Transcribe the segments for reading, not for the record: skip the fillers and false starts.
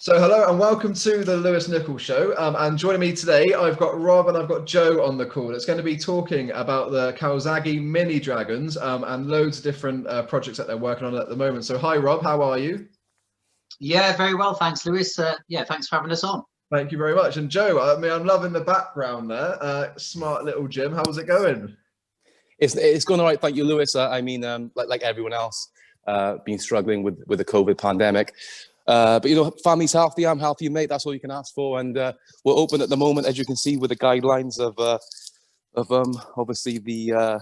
So hello and welcome to the Lewis Nichols Show. And joining me today, I've got Rob and I've got Joe on the call. It's going to be talking about the Calzaghe Mini Dragons and loads of different projects that they're working on at the moment. So hi Rob, how are you? Yeah, very well, thanks, Lewis. Yeah, thanks for having us on. Thank you very much. And Joe, I mean, I'm loving the background there. Smart little gym. How's it going? It's going all right, thank you, Lewis. Like everyone else, been struggling with the COVID pandemic. But you know, family's healthy. I'm healthy, mate. That's all you can ask for. And we're open at the moment, as you can see, with the guidelines of obviously the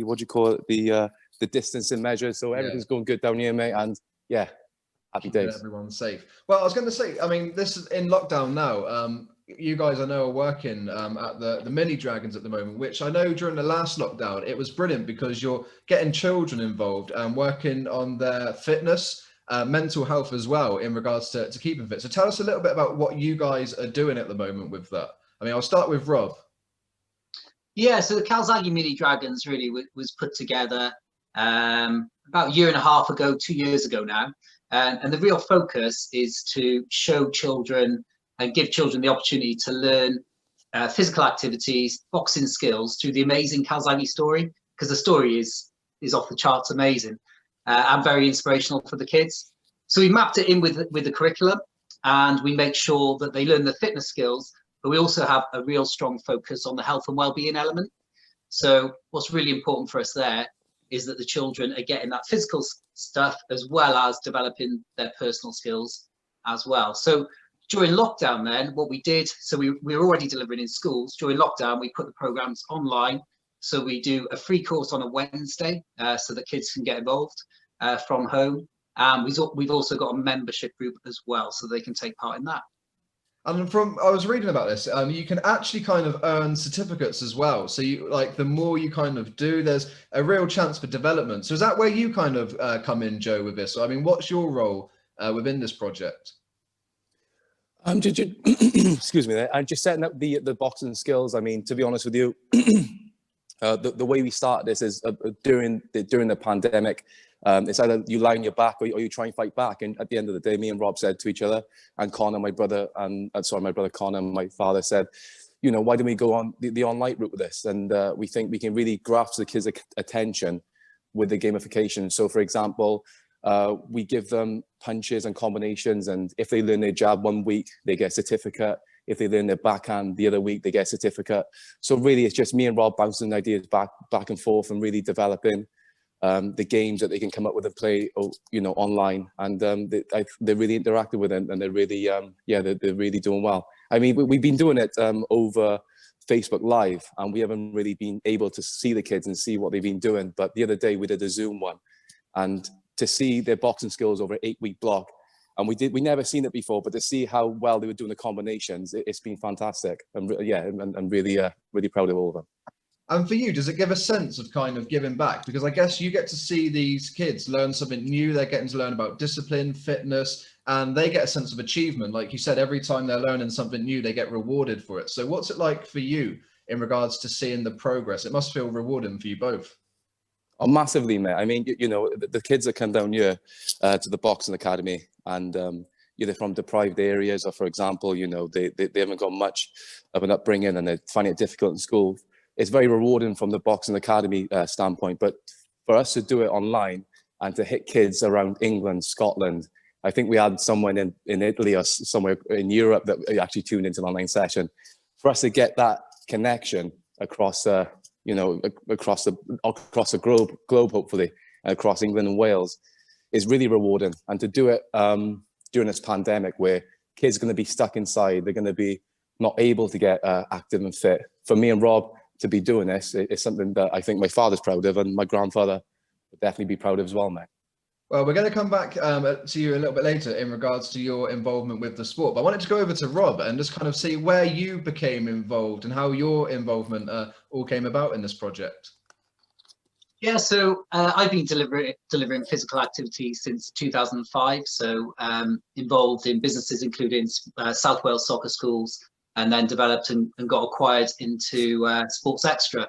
what do you call it, the distancing measures. So everything's going good down here, mate. And yeah, happy days. Everyone's safe. Well, I was going to say, I mean, this is in lockdown now. You guys, I know, are working at the Mini Dragons at the moment, which I know during the last lockdown, it was brilliant because you're getting children involved and working on their fitness, mental health as well in regards to keeping fit. So tell us a little bit about what you guys are doing at the moment with that. I mean, I'll start with Rob. Yeah, so the Calzaghe Mini Dragons really was put together about a year and a half ago, 2 years ago now. And the real focus is to show children and give children the opportunity to learn physical activities, boxing skills through the amazing Calzaghe story, because the story is off the charts amazing and very inspirational for the kids. So we mapped it in with the curriculum, and we make sure that they learn the fitness skills, but we also have a real strong focus on the health and well-being element. So what's really important for us there is that the children are getting that physical stuff as well as developing their personal skills as well. So during lockdown then, what we did, so we were already delivering in schools. During lockdown, we put the programs online. So we do a free course on a Wednesday so that kids can get involved from home. We've also got a membership group as well, so they can take part in that. And I was reading about this, you can actually kind of earn certificates as well. So you like the more you kind of do, there's a real chance for development. So is that where you kind of come in, Joe, with this? So, I mean, what's your role within this project? Excuse me. I'm just setting up the boxing skills. I mean, to be honest with you, the way we start this is during the pandemic. It's either you lie on your back or you try and fight back. And at the end of the day, me and Rob said to each other, and Connor, my brother Connor, and my father said, you know, why don't we go on the online route with this? And we think we can really grasp the kids' attention with the gamification. So, for example, we give them punches and combinations, and if they learn their jab one week, they get a certificate. If they learn their backhand the other week, they get a certificate. So really, it's just me and Rob bouncing ideas back and forth and really developing the games that they can come up with and play, you know, online. And they're really interactive with it, and they're really, they're really doing well. I mean, we've been doing it over Facebook Live, and we haven't really been able to see the kids and see what they've been doing. But the other day we did a Zoom one, and to see their boxing skills over an 8-week block, and we never seen it before, but to see how well they were doing the combinations, it's been fantastic. And yeah, I'm really really proud of all of them. And for you, does it give a sense of kind of giving back? Because I guess you get to see these kids learn something new. They're getting to learn about discipline, fitness, and they get a sense of achievement. Like you said, every time they're learning something new, they get rewarded for it. So what's it like for you in regards to seeing the progress? It must feel rewarding for you both. Oh, massively, mate. I mean, you know, the kids that come down here to the boxing academy, and either from deprived areas, or, for example, you know, they haven't got much of an upbringing and they're finding it difficult in school. It's very rewarding from the boxing academy standpoint, but for us to do it online and to hit kids around England, Scotland, I think we had someone in Italy or somewhere in Europe that actually tuned into an online session. For us to get that connection across, you know, across the globe, hopefully, across England and Wales, is really rewarding. And to do it during this pandemic, where kids are going to be stuck inside, they're going to be not able to get active and fit. For me and Rob to be doing this is something that I think my father's proud of, and my grandfather would definitely be proud of as well, mate. Well, we're going to come back to you a little bit later in regards to your involvement with the sport. But I wanted to go over to Rob and just kind of see where you became involved and how your involvement all came about in this project. Yeah, so I've been delivering physical activity since 2005. So involved in businesses including South Wales soccer schools, and then developed and got acquired into Sports Extra.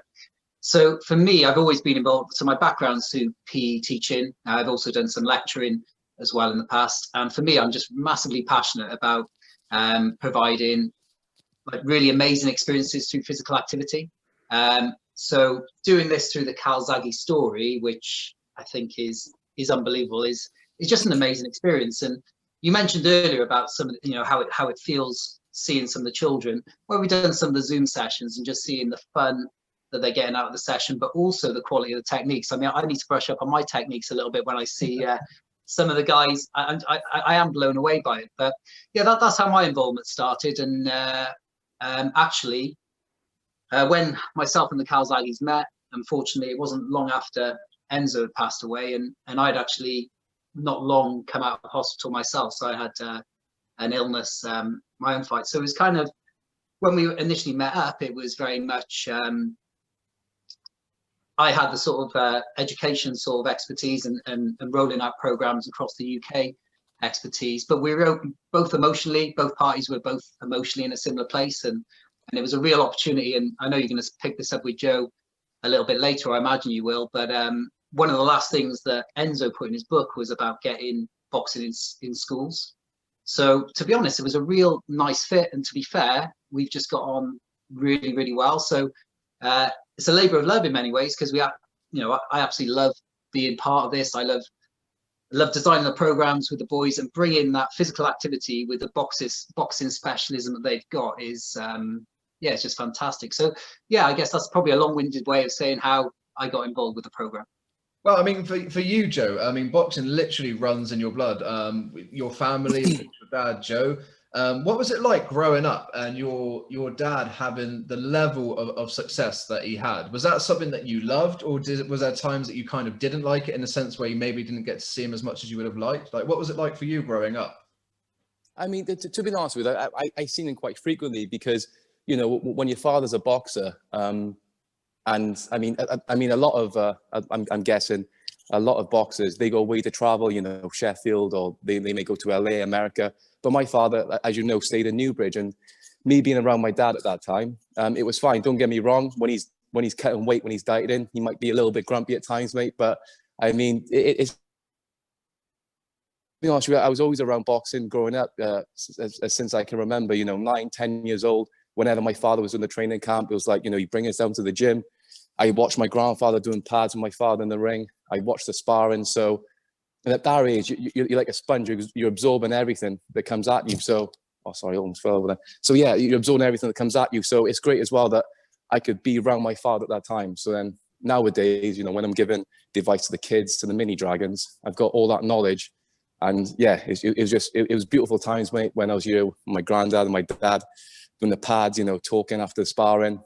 So for me, I've always been involved. So my background's through PE teaching. I've also done some lecturing as well in the past. And for me, I'm just massively passionate about providing like really amazing experiences through physical activity. So doing this through the Calzaghe story, which I think is unbelievable, is just an amazing experience. And you mentioned earlier about some of the, you know, how it feels seeing some of the children, where we've done some of the Zoom sessions and just seeing the fun that they're getting out of the session, but also the quality of the techniques. I mean, I need to brush up on my techniques a little bit when I see some of the guys. I am blown away by it. But yeah, that's how my involvement started. And actually, when myself and the Calzaghes met, unfortunately, it wasn't long after Enzo had passed away, and I'd actually not long come out of hospital myself. So I had an illness, my own fight. So it was kind of, when we initially met up, it was very much, I had the sort of education sort of expertise and rolling out programs across the UK expertise, but we were both emotionally, both parties were both emotionally in a similar place, and it was a real opportunity. And I know you're going to pick this up with Joe a little bit later, I imagine you will, but one of the last things that Enzo put in his book was about getting boxing in schools. So to be honest, it was a real nice fit, and to be fair, we've just got on really, really well. So it's a labor of love in many ways, because I absolutely love being part of this. I love designing the programs with the boys, and bringing that physical activity with the boxing specialism that they've got is yeah, it's just fantastic. So yeah, I guess that's probably a long-winded way of saying how I got involved with the program. Well, I mean, for you, Joe, I mean, boxing literally runs in your blood. Your family, your dad, Joe. What was it like growing up and your dad having the level of success that he had? Was that something that you loved, or was there times that you kind of didn't like it, in a sense where you maybe didn't get to see him as much as you would have liked? Like, what was it like for you growing up? I mean, to be honest with you, I seen him quite frequently, because, you know, when your father's a boxer, and I mean, a lot of, I'm guessing, a lot of boxers, they go away to travel, you know, Sheffield, or they may go to LA, America. But my father, as you know, stayed in Newbridge, and me being around my dad at that time, it was fine. Don't get me wrong. When he's cutting weight, when he's dieting, he might be a little bit grumpy at times, mate. But I mean, it's, to be honest with you, I was always around boxing growing up, since I can remember. You know, 9, 10 years old. Whenever my father was in the training camp, it was like, you know, he'd bring us down to the gym. I watched my grandfather doing pads with my father in the ring. I watched the sparring. So, and at that age, you're like a sponge. You're absorbing everything that comes at you. So, oh, sorry, I almost fell over there. So yeah, you're absorbing everything that comes at you. So it's great as well that I could be around my father at that time. So then nowadays, you know, when I'm giving the advice to the kids, to the mini dragons, I've got all that knowledge. And yeah, it was beautiful times, mate, when I was here with my granddad and my dad doing the pads, you know, talking after the sparring.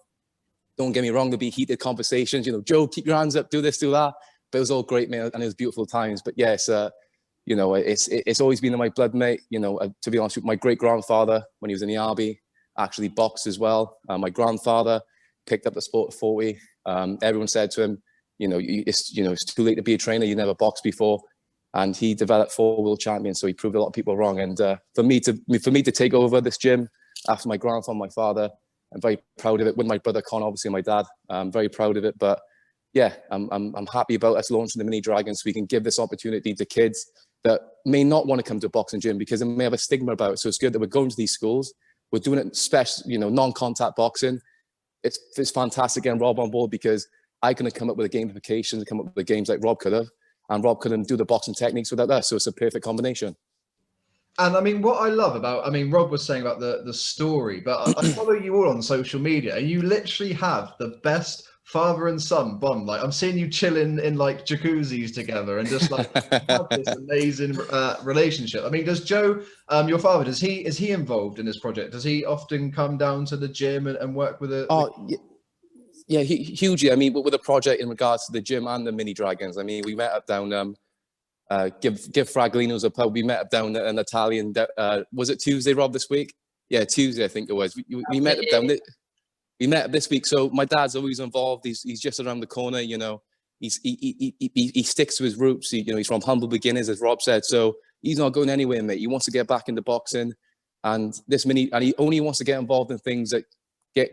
Don't get me wrong, there'll be heated conversations, you know, Joe, keep your hands up, do this, do that. But it was all great, mate, and it was beautiful times. But yes, you know, it's always been in my blood, mate. You know, to be honest with you, my great-grandfather, when he was in the army, actually boxed as well. My grandfather picked up the sport at 40. Everyone said to him, you know, it's too late to be a trainer. You never boxed before. And he developed 4 world champions, so he proved a lot of people wrong. And for me to take over this gym after my grandfather, my father, I'm very proud of it. With my brother Con, obviously, my dad, I'm very proud of it. But yeah, I'm happy about us launching the Mini Dragons, so we can give this opportunity to kids that may not want to come to a boxing gym because they may have a stigma about it. So it's good that we're going to these schools. We're doing it special, you know, non-contact boxing. It's fantastic getting Rob on board, because I couldn't come up with the gamification to come up with the games like Rob could have, and Rob couldn't do the boxing techniques without us. So it's a perfect combination. And I mean, what I love about, I mean, Rob was saying about the story, but I follow you all on social media, and you literally have the best father and son bond. Like, I'm seeing you chilling in like jacuzzis together and just like have this amazing relationship. I mean, does Joe, your father, is he involved in this project? Does he often come down to the gym and work with it? Yeah, hugely. I mean, with the project in regards to the gym and the Mini Dragons, I mean, we met up down, give Fraglinos a pub. We met up down an Italian, was it Tuesday, Rob, this week? Yeah, Tuesday, I think it was. We met up down, we met up this week. So my dad's always involved. He's just around the corner, you know. He sticks to his roots. You know, he's from humble beginnings, as Rob said. So he's not going anywhere, mate. He wants to get back into boxing, and he only wants to get involved in things that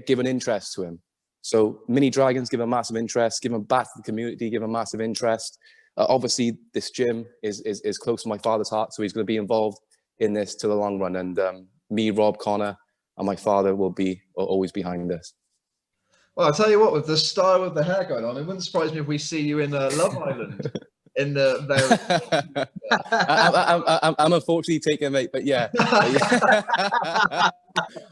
give an interest to him. So Mini Dragons give a massive interest, give him back to the community, give him massive interest. obviously this gym is close to my father's heart, so he's going to be involved in this to the long run. And me, Rob, Connor, and my father will be always behind this. Well, I'll tell you what, with the style of the hair going on, it wouldn't surprise me if we see you in Love Island in the very. I'm unfortunately taken, mate, but yeah.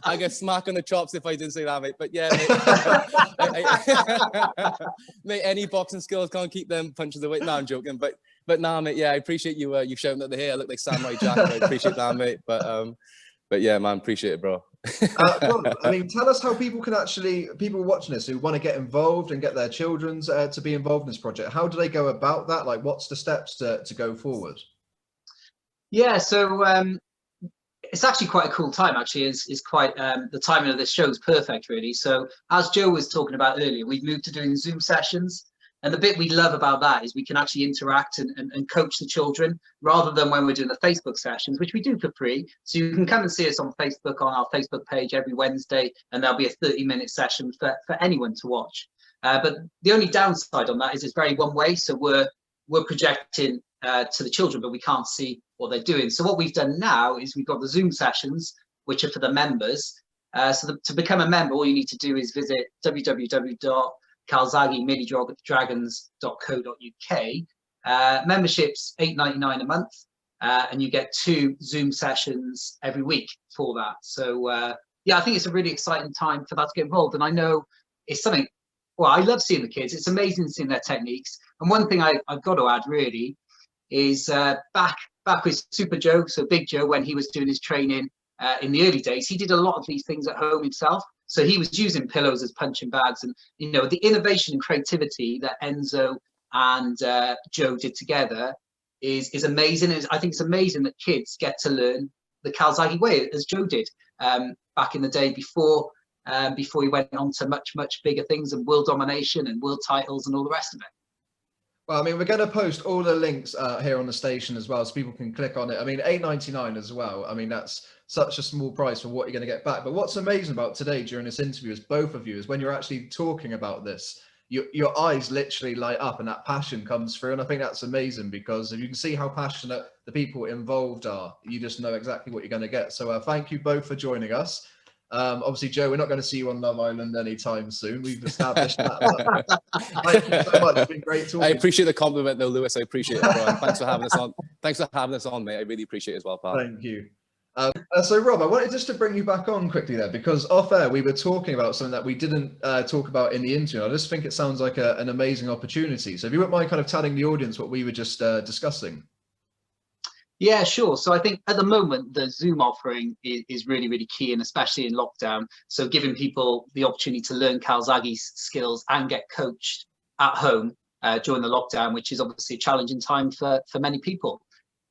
I get smack on the chops if I didn't say that, mate. But yeah, mate, mate, any boxing skills can't keep them punches away. No, I'm joking, but nah, mate. Yeah, I appreciate you you shouting at the hair. I look like Samurai Jack. I appreciate that, mate. But yeah, man, appreciate it, bro. Rob, I mean, tell us how people watching this who want to get involved and get their children's to be involved in this project. How do they go about that? Like, what's the steps to go forward? Yeah, so it's actually quite a cool time. Actually, is quite the timing of this show is perfect, really. So as Joe was talking about earlier, we've moved to doing Zoom sessions. And the bit we love about that is we can actually interact and coach the children rather than when we're doing the Facebook sessions, which we do for free. So you can come and see us on Facebook, on our Facebook page every Wednesday, and there'll be a 30-minute session for anyone to watch. But the only downside on that is it's very one way. So we're projecting to the children, but we can't see what they're doing. So what we've done now is we've got the Zoom sessions, which are for the members. To become a member, all you need to do is visit Calzaghe Mini Dragons.co.uk. Membership's $8.99 a month, and you get 2 Zoom sessions every week for that. So yeah, I think it's a really exciting time for that to get involved. And I know it's something, well, I love seeing the kids. It's amazing seeing their techniques. And one thing I've got to add really is back with Super Joe, so Big Joe, when he was doing his training in the early days, he did a lot of these things at home himself. So he was using pillows as punching bags, and the innovation and creativity that Enzo and Joe did together is amazing. I think it's amazing that kids get to learn the Calzaghe way as Joe did back in the day before he went on to much bigger things and world domination and world titles and all the rest of it. Well, I mean, we're going to post all the links here on the station as well, so people can click on it. I mean, $8.99 as well. I mean, that's such a small price for what you're going to get back. But what's amazing about today during this interview is both of you, is when you're actually talking about this, your eyes literally light up and that passion comes through. And I think that's amazing, because if you can see how passionate the people involved are, you just know exactly what you're going to get. So thank you both for joining us. Obviously, Joe, we're not going to see you on Love Island anytime soon. We've established that. Thank you so much. It's been great talking. I appreciate the compliment, though, Lewis. I appreciate it, bro. Thanks for having us on. Thanks for having us on, mate. I really appreciate it as well, pal. Thank you. So, Rob, I wanted just to bring you back on quickly there, because off air we were talking about something that we didn't talk about in the interview. I just think it sounds like an amazing opportunity. So if you wouldn't mind kind of telling the audience what we were just discussing. Yeah, sure. So I think at the moment, the Zoom offering is really, really key, and especially in lockdown. So giving people the opportunity to learn Calzaghe skills and get coached at home during the lockdown, which is obviously a challenging time for many people.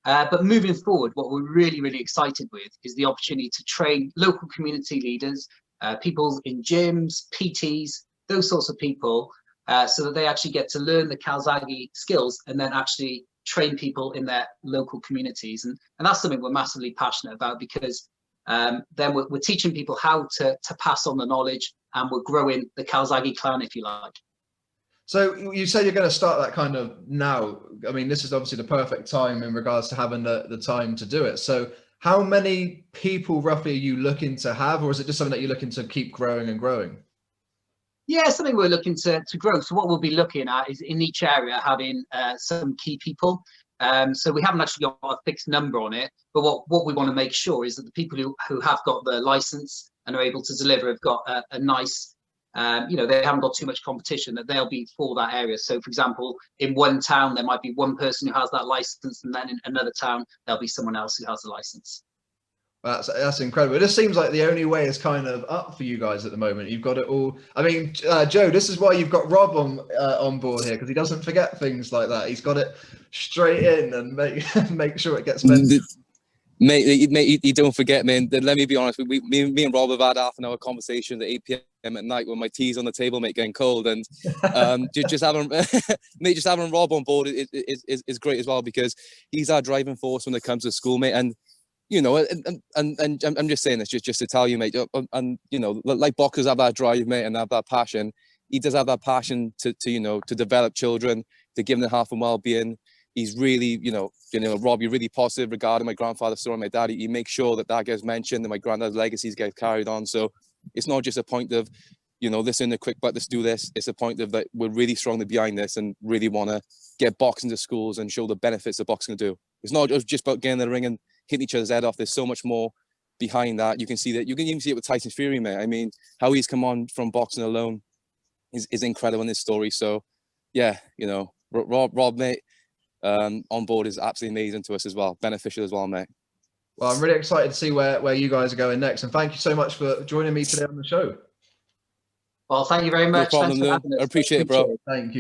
But moving forward, what we're really, really excited with is the opportunity to train local community leaders, people in gyms, PTs, those sorts of people, so that they actually get to learn the Calzaghe skills and then actually train people in their local communities. And that's something we're massively passionate about, because then we're teaching people how to pass on the knowledge, and we're growing the Calzaghe clan, if you like. So you say you're going to start that kind of now. I mean, this is obviously the perfect time in regards to having the time to do it. So how many people roughly are you looking to have, or is it just something that you're looking to keep growing and growing? Yeah, something we're looking to grow. So what we'll be looking at is in each area having some key people. So we haven't actually got a fixed number on it, but what we want to make sure is that the people who have got the license and are able to deliver have got a nice, they haven't got too much competition, that they'll be for that area. So for example, in one town, there might be one person who has that license, and then in another town, there'll be someone else who has the license. That's incredible. It just seems like the only way is kind of up for you guys at the moment. You've got it all. I mean, Joe, this is why you've got Rob on board here, because he doesn't forget things like that. He's got it straight in and make sure it gets mentioned. Mate, you don't forget, man. Let me be honest. Me and Rob have had half an hour conversation at 8 p.m. at night when my tea's on the table, mate, getting cold, and just having Rob on board is great as well, because he's our driving force when it comes to school, mate. And and I'm just saying this just to tell you, mate. And like boxers have that drive, mate, and have that passion. He does have that passion to develop children to give him the health and well-being. He's really, Rob, you're really positive regarding my grandfather's story and my dad. You make sure that gets mentioned and my granddad's legacies get carried on. So it's not just a point of, listen, a quick, but let's do this. It's a point of that we're really strongly behind this and really want to get boxing to schools and show the benefits that boxing can do. It's not just about getting in the ring and hitting each other's head off. There's so much more behind that. You can see that. You can even see it with Tyson Fury, mate. I mean, how he's come on from boxing alone is incredible in this story. So, yeah, Rob, mate, on board is absolutely amazing to us as well. Beneficial as well, mate. Well, I'm really excited to see where you guys are going next. And thank you so much for joining me today on the show. Well, thank you very much. No problem, Thanks for having us. I appreciate it, bro. Thank you.